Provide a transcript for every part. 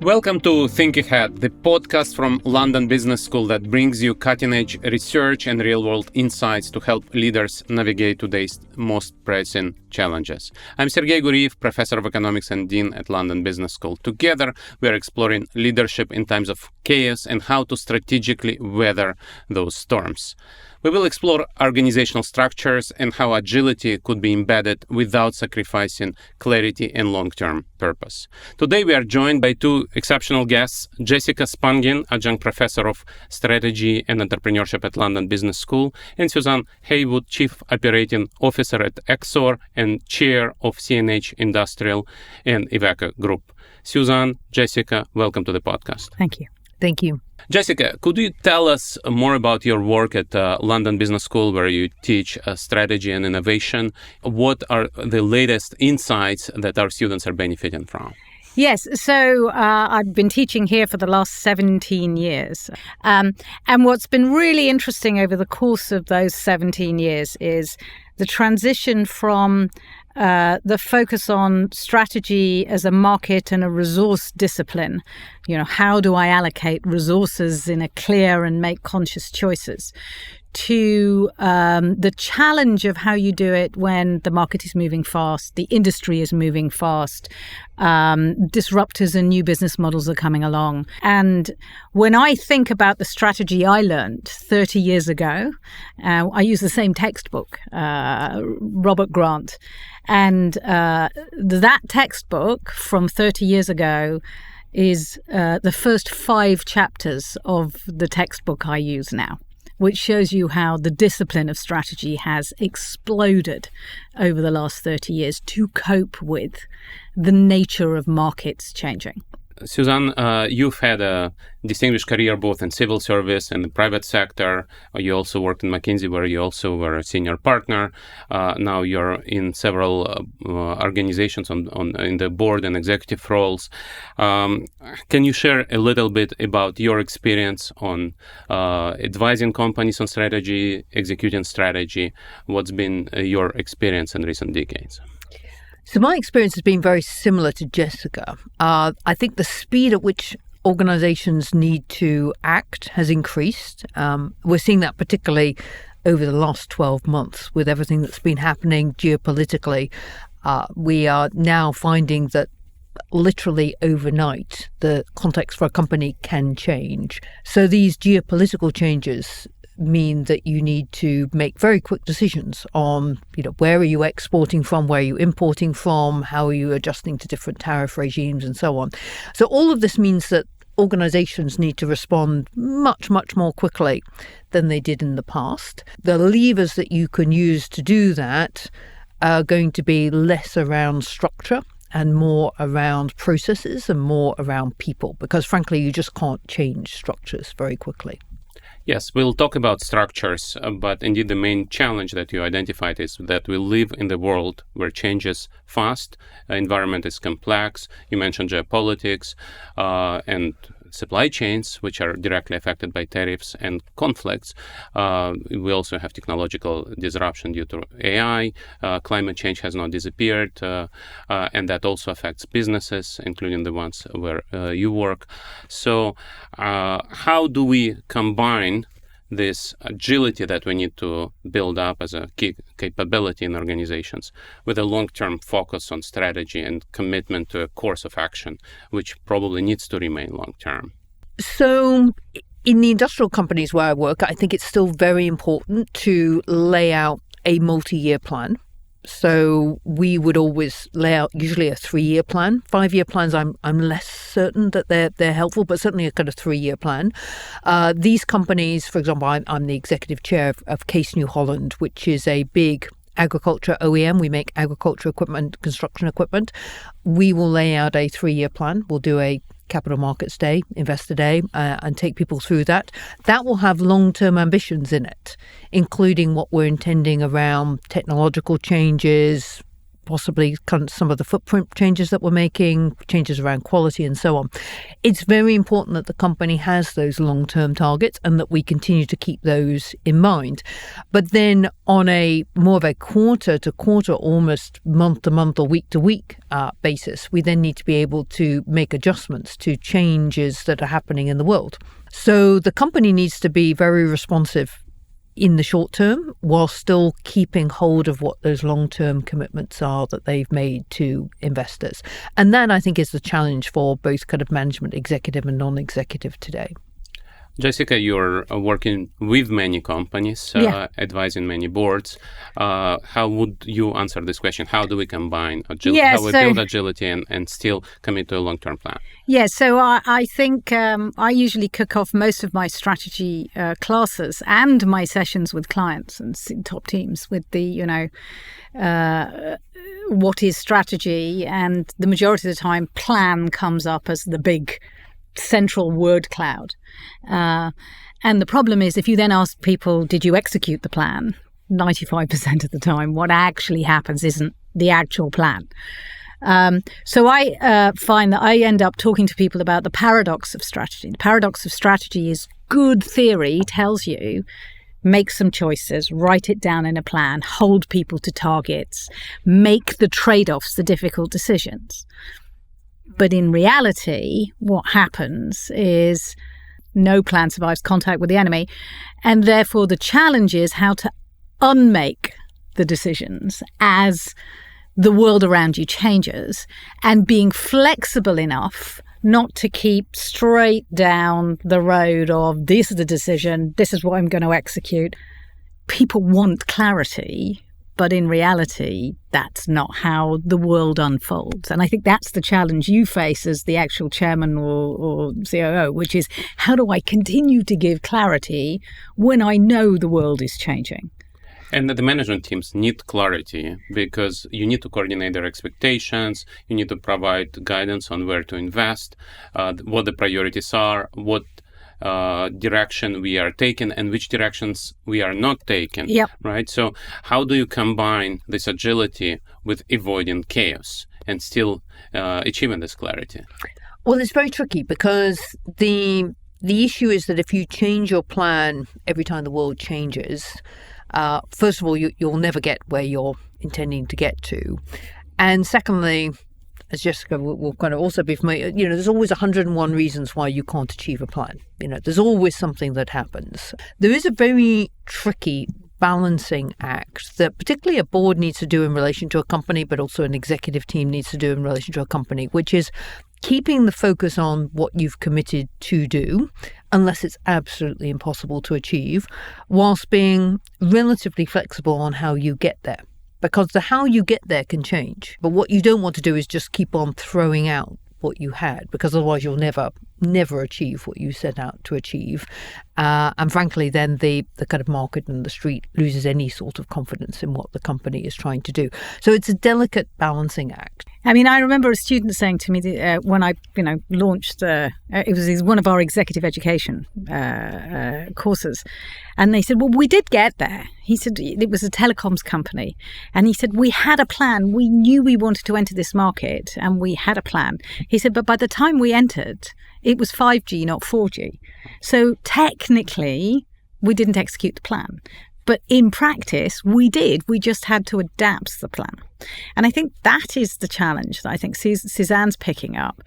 Welcome to Think Ahead, the podcast from London Business School that brings you cutting-edge research and real-world insights to help leaders navigate today's most pressing challenges. I'm Sergei Guriev, Professor of Economics and Dean at London Business School. Together, we are exploring leadership in times of chaos and how to strategically weather those storms. We will explore organizational structures and how agility could be embedded without sacrificing clarity and long-term purpose. Today, we are joined by two exceptional guests, Jessica Spungin, Adjunct Professor of Strategy and Entrepreneurship at London Business School, and Suzanne Heywood, Chief Operating Officer at Exor and Chair of CNH Industrial and Iveco Group. Suzanne, Jessica, welcome to the podcast. Thank you. Thank you. Jessica, could you tell us more about your work at London Business School, where you teach strategy and innovation? What are the latest insights that our students are benefiting from? Yes, so I've been teaching here for the last 17 years. And what's been really interesting over the course of those 17 years is the transition from the focus on strategy as a market and a resource discipline. You know, how do I allocate resources in a clear and make conscious choices? To the challenge of how you do it when the market is moving fast, the industry is moving fast, disruptors and new business models are coming along. And when I think about the strategy I learned 30 years ago, I use the same textbook, Robert Grant. And that textbook from 30 years ago is the first 5 chapters of the textbook I use now, which shows you how the discipline of strategy has exploded over the last 30 years to cope with the nature of markets changing. Suzanne, you've had a distinguished career both in civil service and the private sector. You also worked in McKinsey, where you also were a senior partner. Now you're in several organizations in the board and executive roles. Can you share a little bit about your experience on advising companies on strategy, executing strategy? What's been your experience in recent decades? So my experience has been very similar to Jessica. I think the speed at which organizations need to act has increased. We're seeing that particularly over the last 12 months with everything that's been happening geopolitically. We are now finding that literally overnight, the context for a company can change. So these geopolitical changes mean that you need to make very quick decisions on, where are you exporting from, where are you importing from, how are you adjusting to different tariff regimes and so on. So all of this means that organizations need to respond much, much more quickly than they did in the past. The levers that you can use to do that are going to be less around structure and more around processes and more around people, because frankly, you just can't change structures very quickly. Yes, we'll talk about structures, but indeed the main challenge that you identified is that we live in the world where change is fast, environment is complex. You mentioned geopolitics and supply chains, which are directly affected by tariffs and conflicts. We also have technological disruption due to AI. Climate change has not disappeared, and that also affects businesses, including the ones where you work. So how do we combine this agility that we need to build up as a key capability in organizations with a long-term focus on strategy and commitment to a course of action, which probably needs to remain long-term? So in the industrial companies where I work, I think it's still very important to lay out a multi-year plan. So we would always lay out usually a 3-year plan. 5-year plans, I'm less certain that they're helpful, but certainly a kind of 3-year plan. These companies, for example, I'm the executive chair of Case New Holland, which is a big agriculture OEM. We make agriculture equipment, construction equipment. We will lay out a 3-year plan. We'll do a Capital Markets Day, Investor Day, and take people through that. That will have long-term ambitions in it, including what we're intending around technological changes, possibly some of the footprint changes that we're making, changes around quality and so on. It's very important that the company has those long-term targets and that we continue to keep those in mind. But then on a more of a quarter-to-quarter, almost month-to-month or week-to-week basis, we then need to be able to make adjustments to changes that are happening in the world. So the company needs to be very responsive in the short term while still keeping hold of what those long-term commitments are that they've made to investors. And that, I think, is the challenge for both kind of management, executive and non-executive today. Jessica, you're working with many companies, advising many boards. How would you answer this question? How do we combine agility, how we build agility and still commit to a long-term plan? Yeah, so I think I usually kick off most of my strategy classes and my sessions with clients and top teams with the, what is strategy? And the majority of the time, plan comes up as the big central word cloud. And the problem is, if you then ask people, did you execute the plan? 95% of the time, what actually happens isn't the actual plan. So I find that I end up talking to people about the paradox of strategy. The paradox of strategy is good theory tells you, make some choices, write it down in a plan, hold people to targets, make the trade-offs, the difficult decisions. But in reality, what happens is no plan survives contact with the enemy. And therefore, the challenge is how to unmake the decisions as the world around you changes, and being flexible enough not to keep straight down the road of this is the decision, this is what I'm going to execute. People want clarity. But in reality, that's not how the world unfolds. And I think that's the challenge you face as the actual chairman or COO, which is how do I continue to give clarity when I know the world is changing? And the management teams need clarity because you need to coordinate their expectations. You need to provide guidance on where to invest, what the priorities are, what direction we are taking and which directions we are not taking. Yep. Right? So how do you combine this agility with avoiding chaos and still achieving this clarity? Well, it's very tricky because the issue is that if you change your plan every time the world changes, first of all, you'll never get where you're intending to get to. And secondly, as Jessica will kind of also be familiar, there's always 101 reasons why you can't achieve a plan. There's always something that happens. There is a very tricky balancing act that particularly a board needs to do in relation to a company, but also an executive team needs to do in relation to a company, which is keeping the focus on what you've committed to do, unless it's absolutely impossible to achieve, whilst being relatively flexible on how you get there. Because the how you get there can change. But what you don't want to do is just keep on throwing out what you had, because otherwise you'll never achieve what you set out to achieve. And frankly, then the kind of market and the street loses any sort of confidence in what the company is trying to do. So it's a delicate balancing act. I mean, I remember a student saying to me when I, launched, it was one of our executive education courses, and they said, well, we did get there. He said it was a telecoms company, and he said, we had a plan. We knew we wanted to enter this market, and we had a plan. He said, but by the time we entered, it was 5G, not 4G. So technically, we didn't execute the plan. But in practice, we did. We just had to adapt the plan. And I think that is the challenge that I think Suzanne's picking up,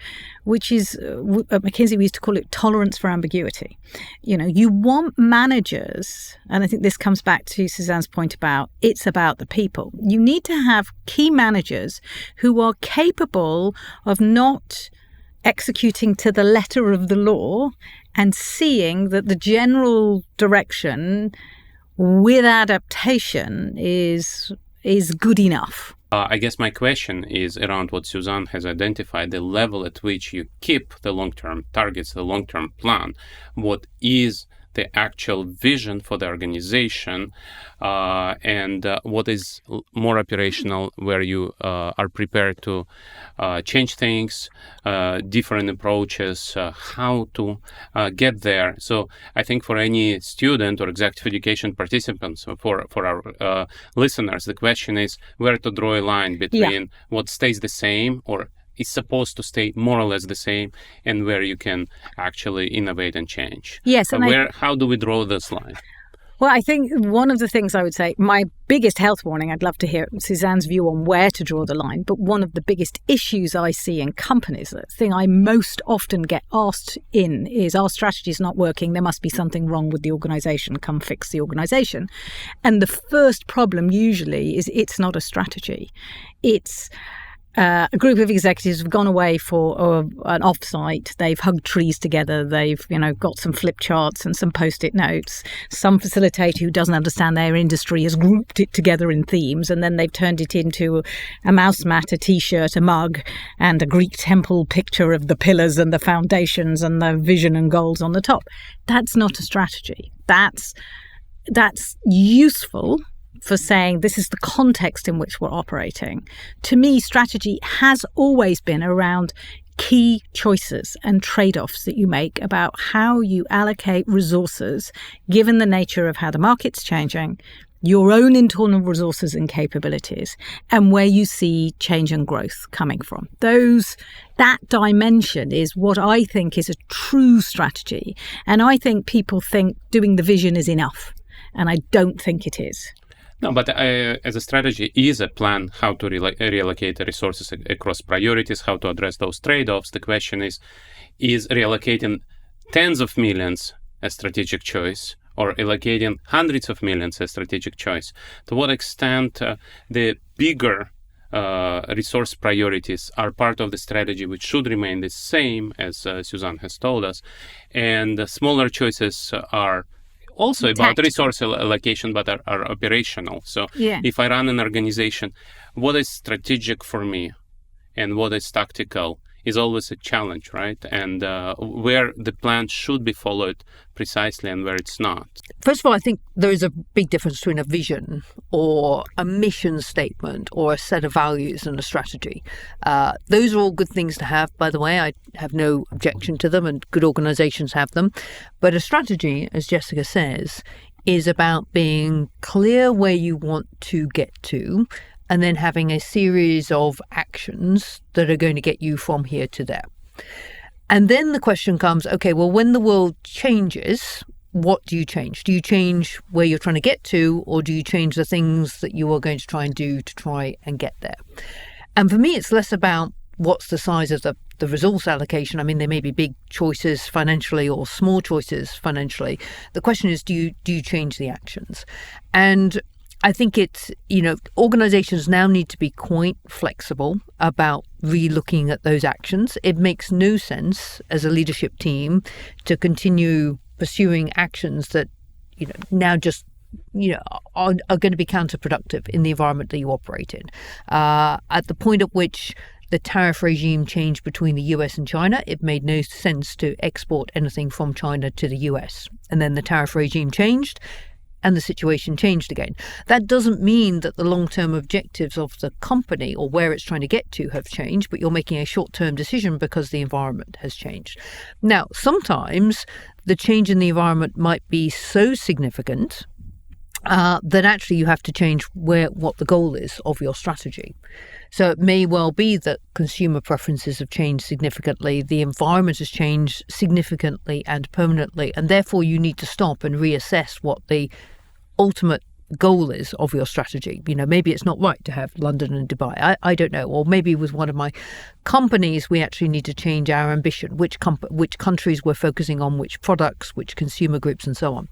which is, at McKinsey, we used to call it tolerance for ambiguity. You want managers, and I think this comes back to Suzanne's point about it's about the people. You need to have key managers who are capable of not executing to the letter of the law and seeing that the general direction with adaptation is good enough. I guess my question is around what Suzanne has identified, the level at which you keep the long-term targets, the long-term plan. What is the actual vision for the organization, and what is more operational, where you are prepared to change things, different approaches, how to get there. So I think for any student or executive education participants, for our listeners, the question is where to draw a line between what stays the same or is supposed to stay more or less the same, and where you can actually innovate and change. Yes, and how do we draw this line? Well, I think one of the things I would say, my biggest health warning, I'd love to hear Suzanne's view on where to draw the line, but one of the biggest issues I see in companies, the thing I most often get asked in is, our strategy is not working, there must be something wrong with the organisation, come fix the organisation. And the first problem usually is it's not a strategy. It's a group of executives have gone away for an off-site. They've hugged trees together. They've, got some flip charts and some post-it notes. Some facilitator who doesn't understand their industry has grouped it together in themes, and then they've turned it into a mouse mat, a T-shirt, a mug, and a Greek temple picture of the pillars and the foundations and the vision and goals on the top. That's not a strategy. That's useful for saying this is the context in which we're operating. To me, strategy has always been around key choices and trade-offs that you make about how you allocate resources, given the nature of how the market's changing, your own internal resources and capabilities, and where you see change and growth coming from. That dimension is what I think is a true strategy. And I think people think doing the vision is enough. And I don't think it is. No, but as a strategy is a plan how to reallocate the resources across priorities, how to address those trade-offs. The question is reallocating tens of millions a strategic choice, or allocating hundreds of millions a strategic choice? To what extent the bigger resource priorities are part of the strategy, which should remain the same, as Suzanne has told us, and the smaller choices are also about resource allocation, but are operational. So if I run an organization, what is strategic for me and what is tactical is always a challenge, right? And where the plan should be followed precisely and where it's not. First of all, I think there is a big difference between a vision or a mission statement or a set of values and a strategy. Those are all good things to have, by the way. I have no objection to them, and good organizations have them. But a strategy, as Jessica says, is about being clear where you want to get to, and then having a series of actions that are going to get you from here to there. And then the question comes, okay, well, when the world changes, what do you change? Do you change where you're trying to get to, or do you change the things that you are going to try and do to try and get there? And for me, it's less about what's the size of the resource allocation. I mean, there may be big choices financially or small choices financially. The question is, do you change the actions? And I think it's, organizations now need to be quite flexible about re-looking at those actions. It makes no sense as a leadership team to continue pursuing actions that, now just, are going to be counterproductive in the environment that you operate in. At the point at which the tariff regime changed between the US and China, it made no sense to export anything from China to the US. And then the tariff regime changed, and the situation changed again. That doesn't mean that the long-term objectives of the company or where it's trying to get to have changed, but you're making a short-term decision because the environment has changed. Now, sometimes the change in the environment might be so significant that actually you have to change what the goal is of your strategy. So it may well be that consumer preferences have changed significantly, the environment has changed significantly and permanently, and therefore you need to stop and reassess what the ultimate goal is of your strategy. Maybe it's not right to have London and Dubai. I don't know. Or maybe with one of my companies, we actually need to change our ambition, which countries we're focusing on, which products, which consumer groups, and so on.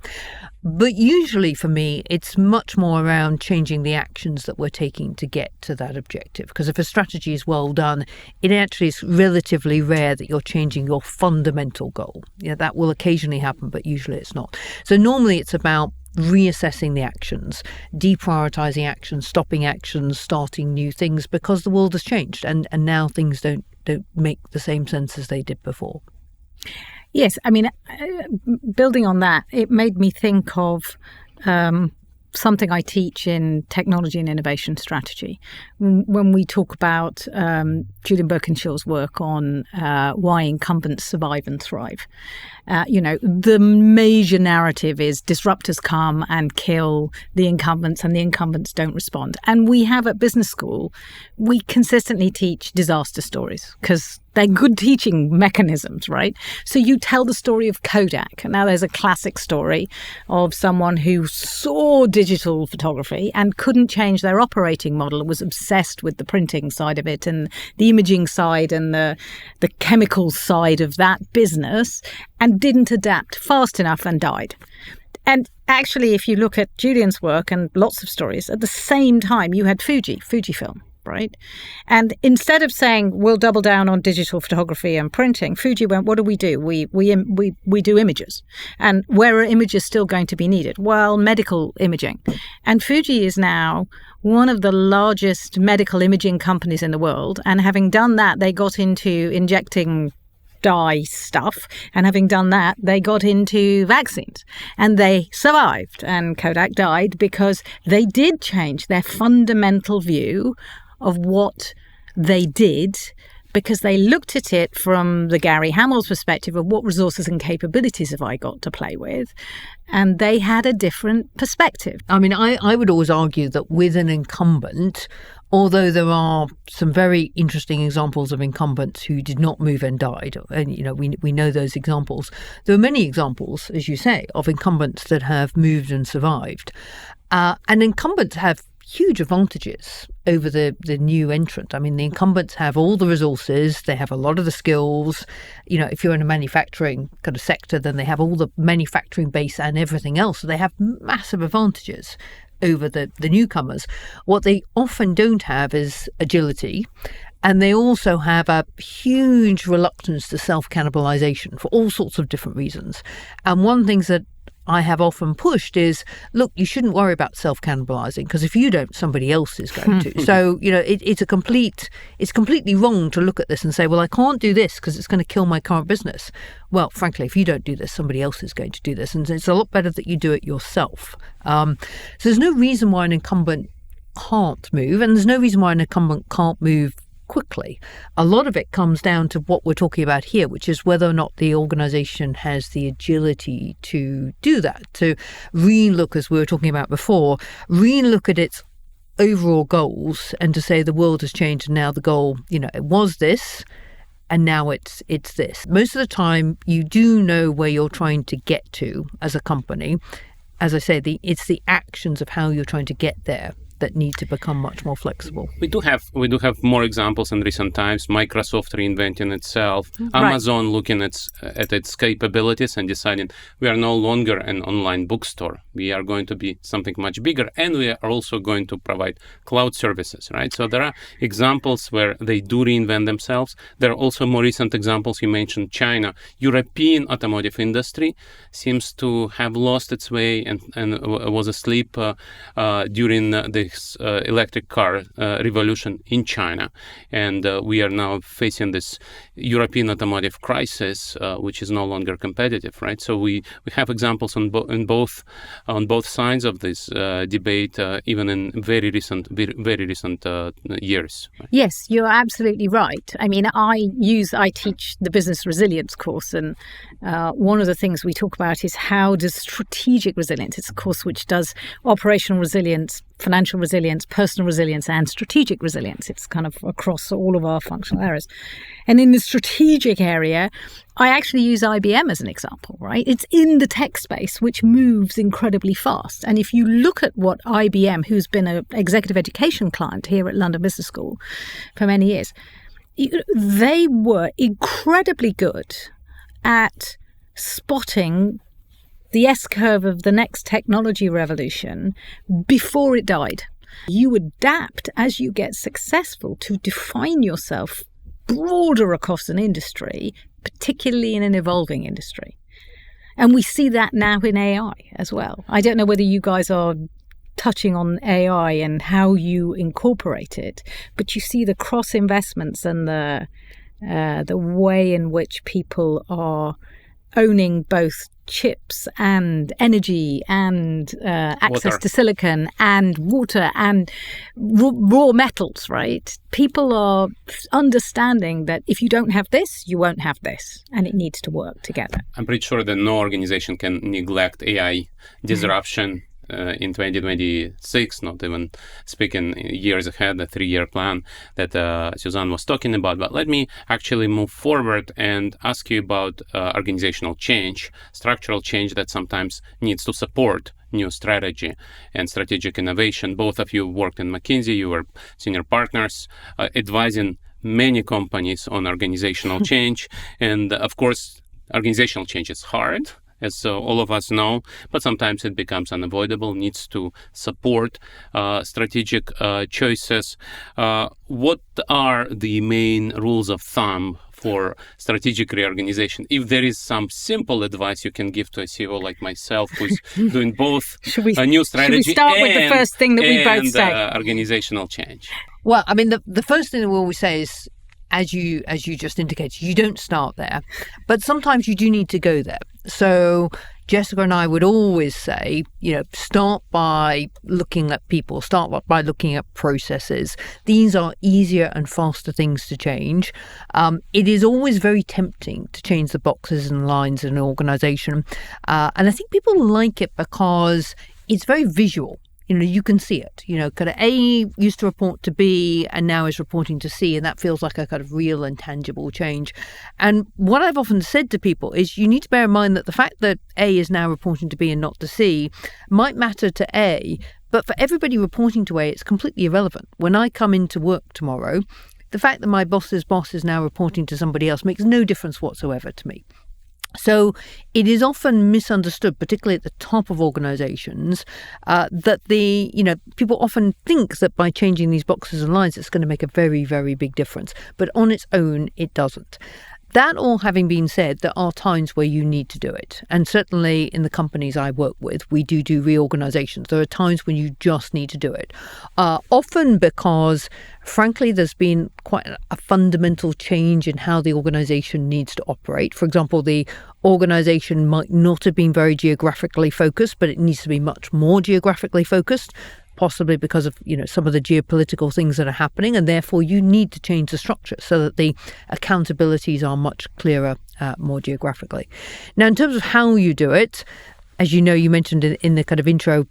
But usually for me, it's much more around changing the actions that we're taking to get to that objective. Because if a strategy is well done, it actually is relatively rare that you're changing your fundamental goal. That will occasionally happen, but usually it's not. So normally it's about reassessing the actions, deprioritizing actions, stopping actions, starting new things, because the world has changed and now things don't make the same sense as they did before. Yes, I mean, building on that, it made me think of something I teach in technology and innovation strategy. When we talk about Julian Birkinshaw's work on why incumbents survive and thrive, the major narrative is disruptors come and kill the incumbents and the incumbents don't respond. And we have at business school, we consistently teach disaster stories because they're good teaching mechanisms, right? So you tell the story of Kodak. Now there's a classic story of someone who saw digital photography and couldn't change their operating model, was obsessed with the printing side of it and the imaging side and the chemical side of that business, and didn't adapt fast enough and died. And actually, if you look at Julian's work and lots of stories, at the same time you had Fujifilm. Right. And instead of saying we'll double down on digital photography and printing, Fuji went, what do? We do images. And where are images still going to be needed? Well, medical imaging. And Fuji is now one of the largest medical imaging companies in the world. And having done that, they got into injecting dye stuff. And having done that, they got into vaccines and they survived. And Kodak died because they did change their fundamental view of what they did, because they looked at it from the Gary Hamel's perspective of what resources and capabilities have I got to play with, and they had a different perspective. I mean, I would always argue that with an incumbent, although there are some very interesting examples of incumbents who did not move and died, and we know those examples, there are many examples, as you say, of incumbents that have moved and survived, and incumbents have huge advantages over the new entrant. I mean, the incumbents have all the resources, they have a lot of the skills. If you're in a manufacturing kind of sector, then they have all the manufacturing base and everything else. So they have massive advantages over the newcomers. What they often don't have is agility. And they also have a huge reluctance to self-cannibalization for all sorts of different reasons. And one of the things that I have often pushed is, look, you shouldn't worry about self-cannibalizing, because if you don't, somebody else is going to. So, it's completely wrong to look at this and say, well, I can't do this because it's going to kill my current business. Well, frankly, if you don't do this, somebody else is going to do this. And it's a lot better that you do it yourself. So there's no reason why an incumbent can't move, and there's no reason why an incumbent can't move quickly. A lot of it comes down to what we're talking about here, which is whether or not the organization has the agility to do that, to relook, as we were talking about before, relook at its overall goals and to say the world has changed and now the goal, it was this and now it's this. Most of the time you do know where you're trying to get to as a company. As I say, it's the actions of how you're trying to get there that need to become much more flexible. We do have more examples in recent times. Microsoft reinventing itself, Amazon looking at its capabilities and deciding we are no longer an online bookstore. We are going to be something much bigger, and we are also going to provide cloud services, right? So there are examples where they do reinvent themselves. There are also more recent examples. You mentioned China. European automotive industry seems to have lost its way and was asleep during the electric car revolution in China, and we are now facing this European automotive crisis, which is no longer competitive, right? So we have examples on both sides of this debate, even in very recent years. Right? Yes, you're absolutely right. I mean, I teach the business resilience course, and one of the things we talk about is how does strategic resilience, it's a course which does operational resilience, financial resilience, personal resilience, and strategic resilience. It's kind of across all of our functional areas. And in the strategic area, I actually use IBM as an example, right? It's in the tech space, which moves incredibly fast. And if you look at what IBM, who's been an executive education client here at London Business School for many years, they were incredibly good at spotting the S-curve of the next technology revolution before it died. You adapt as you get successful to define yourself broader across an industry, particularly in an evolving industry. And we see that now in AI as well. I don't know whether you guys are touching on AI and how you incorporate it, but you see the cross investments and the way in which people are owning both chips and energy and access Water. to silicon and water and raw metals, right? People are understanding that if you don't have this, you won't have this, and it needs to work together. I'm pretty sure that no organization can neglect AI disruption in 2026, not even speaking years ahead, the 3-year plan that Suzanne was talking about. But let me actually move forward and ask you about organizational change, structural change that sometimes needs to support new strategy and strategic innovation. Both of you worked in McKinsey, you were senior partners, advising many companies on organizational change. And of course, organizational change is hard, as all of us know, but sometimes it becomes unavoidable, needs to support strategic choices. What are the main rules of thumb for strategic reorganization? If there is some simple advice you can give to a CEO like myself, who's doing both a new strategy should we start with the first thing that we both say? Organizational change. Well, I mean, the first thing that we always say is, as you just indicated, you don't start there, but sometimes you do need to go there. So Jessica and I would always say, start by looking at people, start by looking at processes. These are easier and faster things to change. It is always very tempting to change the boxes and lines in an organization. And I think people like it because it's very visual. You can see it. Kind of A used to report to B and now is reporting to C, and that feels like a kind of real and tangible change. And what I've often said to people is you need to bear in mind that the fact that A is now reporting to B and not to C might matter to A, but for everybody reporting to A, it's completely irrelevant. When I come into work tomorrow, the fact that my boss's boss is now reporting to somebody else makes no difference whatsoever to me. So it is often misunderstood, particularly at the top of organizations, that people often think that by changing these boxes and lines, it's going to make a very, very big difference. But on its own, it doesn't. That all having been said, there are times where you need to do it. And certainly in the companies I work with, we do reorganizations. There are times when you just need to do it. Often because, frankly, there's been quite a fundamental change in how the organization needs to operate. For example, the organization might not have been very geographically focused, but it needs to be much more geographically focused, possibly because of some of the geopolitical things that are happening, and therefore you need to change the structure so that the accountabilities are much clearer more geographically. Now, in terms of how you do it, as you know, you mentioned in the kind of intro,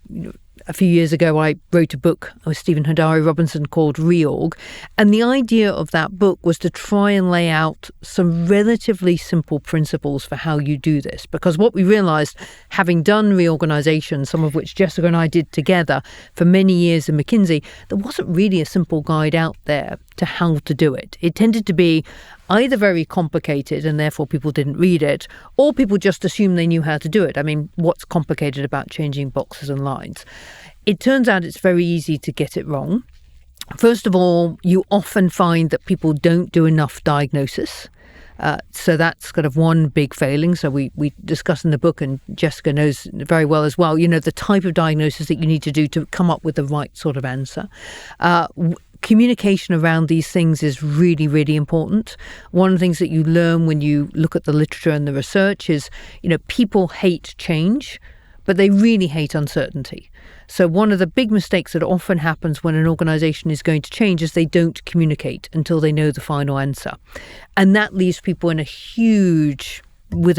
a few years ago, I wrote a book with Stephen Hadari Robinson called Reorg. And the idea of that book was to try and lay out some relatively simple principles for how you do this. Because what we realized, having done reorganization, some of which Jessica and I did together for many years in McKinsey, there wasn't really a simple guide out there to how to do it. It tended to be either very complicated and therefore people didn't read it, or people just assumed they knew how to do it. I mean, what's complicated about changing boxes and lines? It turns out it's very easy to get it wrong. First of all, you often find that people don't do enough diagnosis. So that's kind of one big failing. So we discuss in the book, and Jessica knows very well as well, the type of diagnosis that you need to do to come up with the right sort of answer. Communication around these things is really, really important. One of the things that you learn when you look at the literature and the research is, people hate change, but they really hate uncertainty. So one of the big mistakes that often happens when an organization is going to change is they don't communicate until they know the final answer. And that leaves people with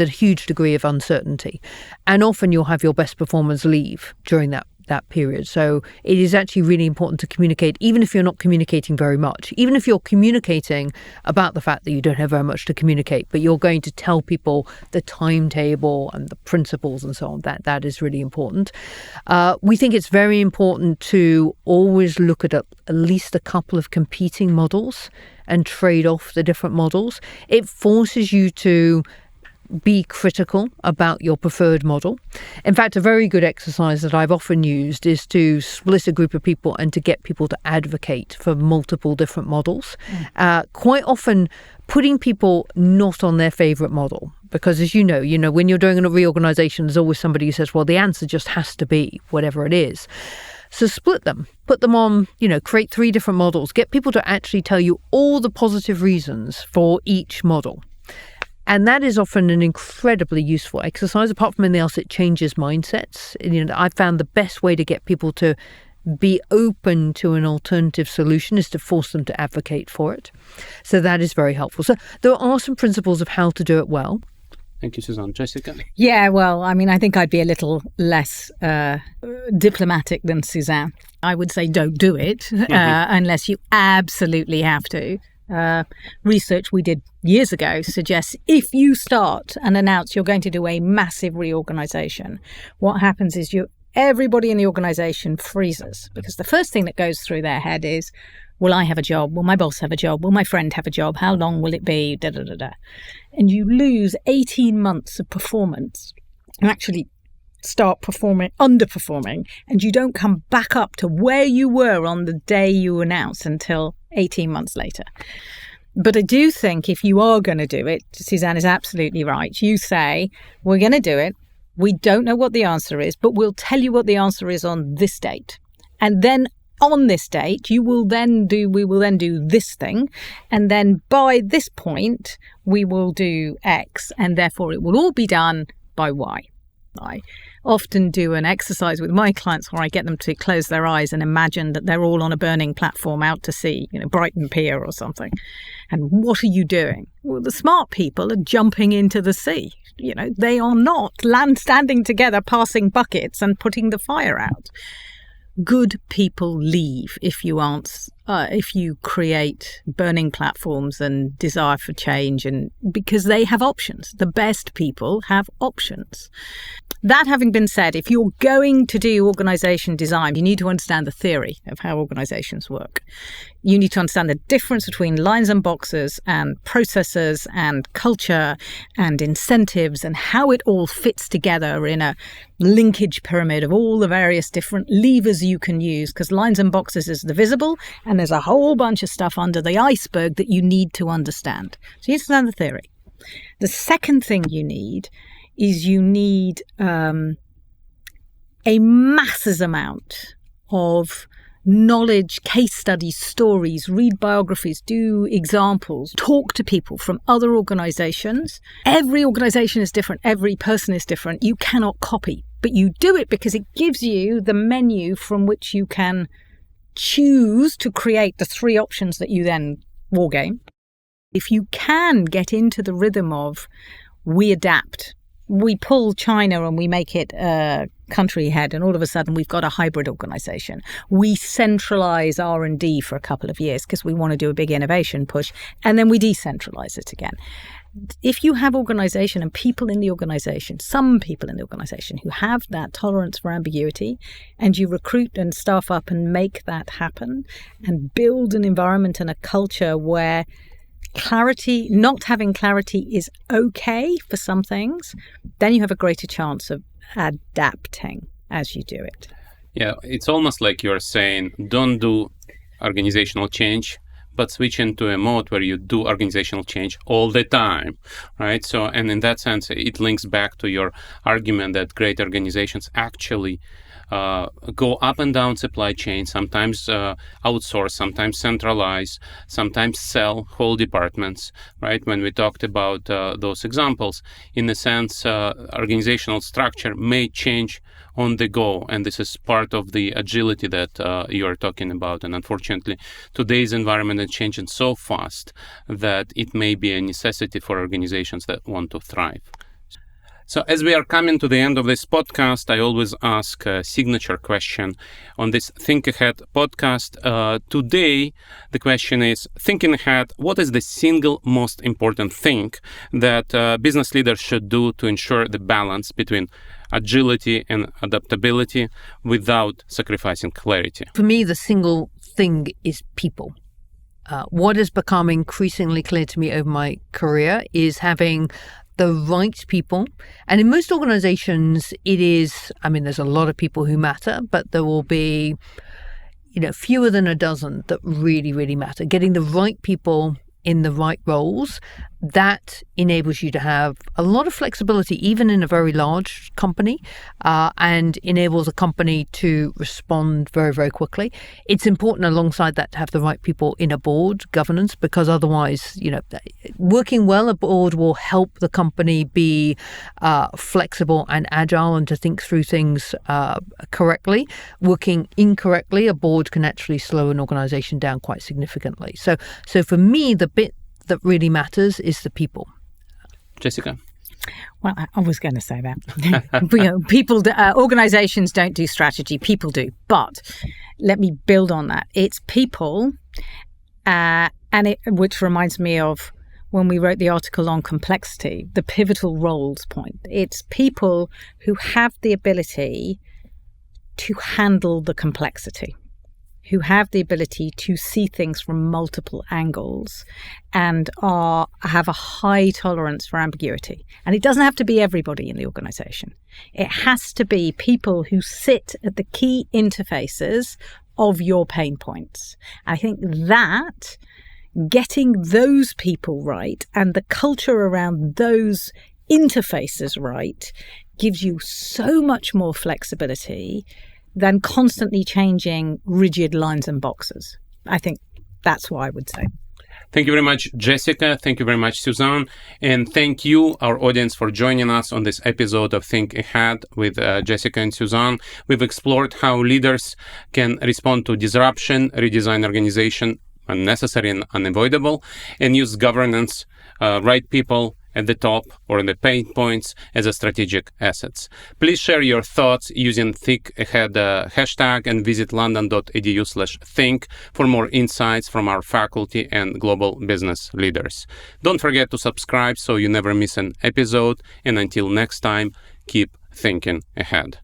a huge degree of uncertainty. And often you'll have your best performers leave during that period. So it is actually really important to communicate, even if you're not communicating very much, even if you're communicating about the fact that you don't have very much to communicate, but you're going to tell people the timetable and the principles and so on. That is really important. We think it's very important to always look at least a couple of competing models and trade off the different models. It forces you to be critical about your preferred model. In fact, a very good exercise that I've often used is to split a group of people and to get people to advocate for multiple different models. Quite often putting people not on their favorite model, because as you know, when you're doing a reorganization, there's always somebody who says, well, the answer just has to be whatever it is. So split them, put them on, create 3 different models, get people to actually tell you all the positive reasons for each model. And that is often an incredibly useful exercise. Apart from anything else, it changes mindsets. I found the best way to get people to be open to an alternative solution is to force them to advocate for it. So that is very helpful. So there are some principles of how to do it well. Thank you, Suzanne. Jessica? Yeah, well, I mean, I think I'd be a little less diplomatic than Suzanne. I would say don't do it unless you absolutely have to. Research we did years ago suggests if you start and announce you're going to do a massive reorganization, what happens is everybody in the organization freezes, because the first thing that goes through their head is, will I have a job? Will my boss have a job? Will my friend have a job? How long will it be? Da, da, da, da. And you lose 18 months of performance and actually start underperforming, and you don't come back up to where you were on the day you announced until 18 months later. But I do think if you are going to do it, Suzanne is absolutely right. You say, we're going to do it. We don't know what the answer is, but we'll tell you what the answer is on this date. And then on this date, we will then do this thing. And then by this point, we will do X. And therefore, it will all be done by Y. I often do an exercise with my clients where I get them to close their eyes and imagine that they're all on a burning platform out to sea, Brighton Pier or something. And what are you doing? Well, the smart people are jumping into the sea. They are not standing together, passing buckets and putting the fire out. Good people leave if you create burning platforms and desire for change, and because they have options. The best people have options. That having been said, if you're going to do organization design, you need to understand the theory of how organizations work. You need to understand the difference between lines and boxes and processes and culture and incentives and how it all fits together in a linkage pyramid of all the various different levers you can use, because lines and boxes is the visible, and there's a whole bunch of stuff under the iceberg that you need to understand. So you understand the theory. The second thing you need is a massive amount of knowledge, case studies, stories, read biographies, do examples, talk to people from other organizations. Every organization is different. Every person is different. You cannot copy, but you do it because it gives you the menu from which you can choose to create the three options that you then wargame. If you can get into the rhythm of we adapt, we pull China and we make it a country head, and all of a sudden we've got a hybrid organization. We centralize R&D for a couple of years because we want to do a big innovation push, and then we decentralize it again. If you have organization and people in the organization, some people in the organization who have that tolerance for ambiguity, and you recruit and staff up and make that happen and build an environment and a culture where not having clarity is okay for some things, then you have a greater chance of adapting as you do it. Yeah, it's almost like you're saying, don't do organizational change, but switch into a mode where you do organizational change all the time, right? So, and in that sense, it links back to your argument that great organizations actually go up and down supply chain, sometimes outsource, sometimes centralize, sometimes sell whole departments, right? When we talked about those examples, in a sense, organizational structure may change on the go, and this is part of the agility that you are talking about. And unfortunately, today's environment is changing so fast that it may be a necessity for organizations that want to thrive. So as we are coming to the end of this podcast, I always ask a signature question on this Think Ahead podcast. Today, the question is, thinking ahead, what is the single most important thing that business leaders should do to ensure the balance between agility and adaptability without sacrificing clarity? For me, the single thing is people. What has become increasingly clear to me over my career is having the right people. And in most organizations, there's a lot of people who matter, but there will be, fewer than a dozen that really, really matter. Getting the right people in the right roles that enables you to have a lot of flexibility, even in a very large company, and enables a company to respond very, very quickly. It's important alongside that to have the right people in a board governance, because otherwise, working well, a board will help the company be flexible and agile and to think through things correctly. Working incorrectly, a board can actually slow an organization down quite significantly. So for me, the bit that really matters is the people. Jessica? Well, I was going to say that. People, organizations don't do strategy, people do. But let me build on that. It's people, which reminds me of when we wrote the article on complexity, the pivotal roles point. It's people who have the ability to handle the complexity, who have the ability to see things from multiple angles and have a high tolerance for ambiguity. And it doesn't have to be everybody in the organization. It has to be people who sit at the key interfaces of your pain points. I think that getting those people right and the culture around those interfaces right gives you so much more flexibility than constantly changing rigid lines and boxes. I think that's what I would say. Thank you very much, Jessica. Thank you very much, Suzanne. And thank you, our audience, for joining us on this episode of Think Ahead with Jessica and Suzanne. We've explored how leaders can respond to disruption, redesign organization, unnecessary and unavoidable, and use governance, right people at the top or in the pain points as a strategic assets. Please share your thoughts using Think Ahead hashtag and visit london.edu/think for more insights from our faculty and global business leaders. Don't forget to subscribe so you never miss an episode. And until next time, keep thinking ahead.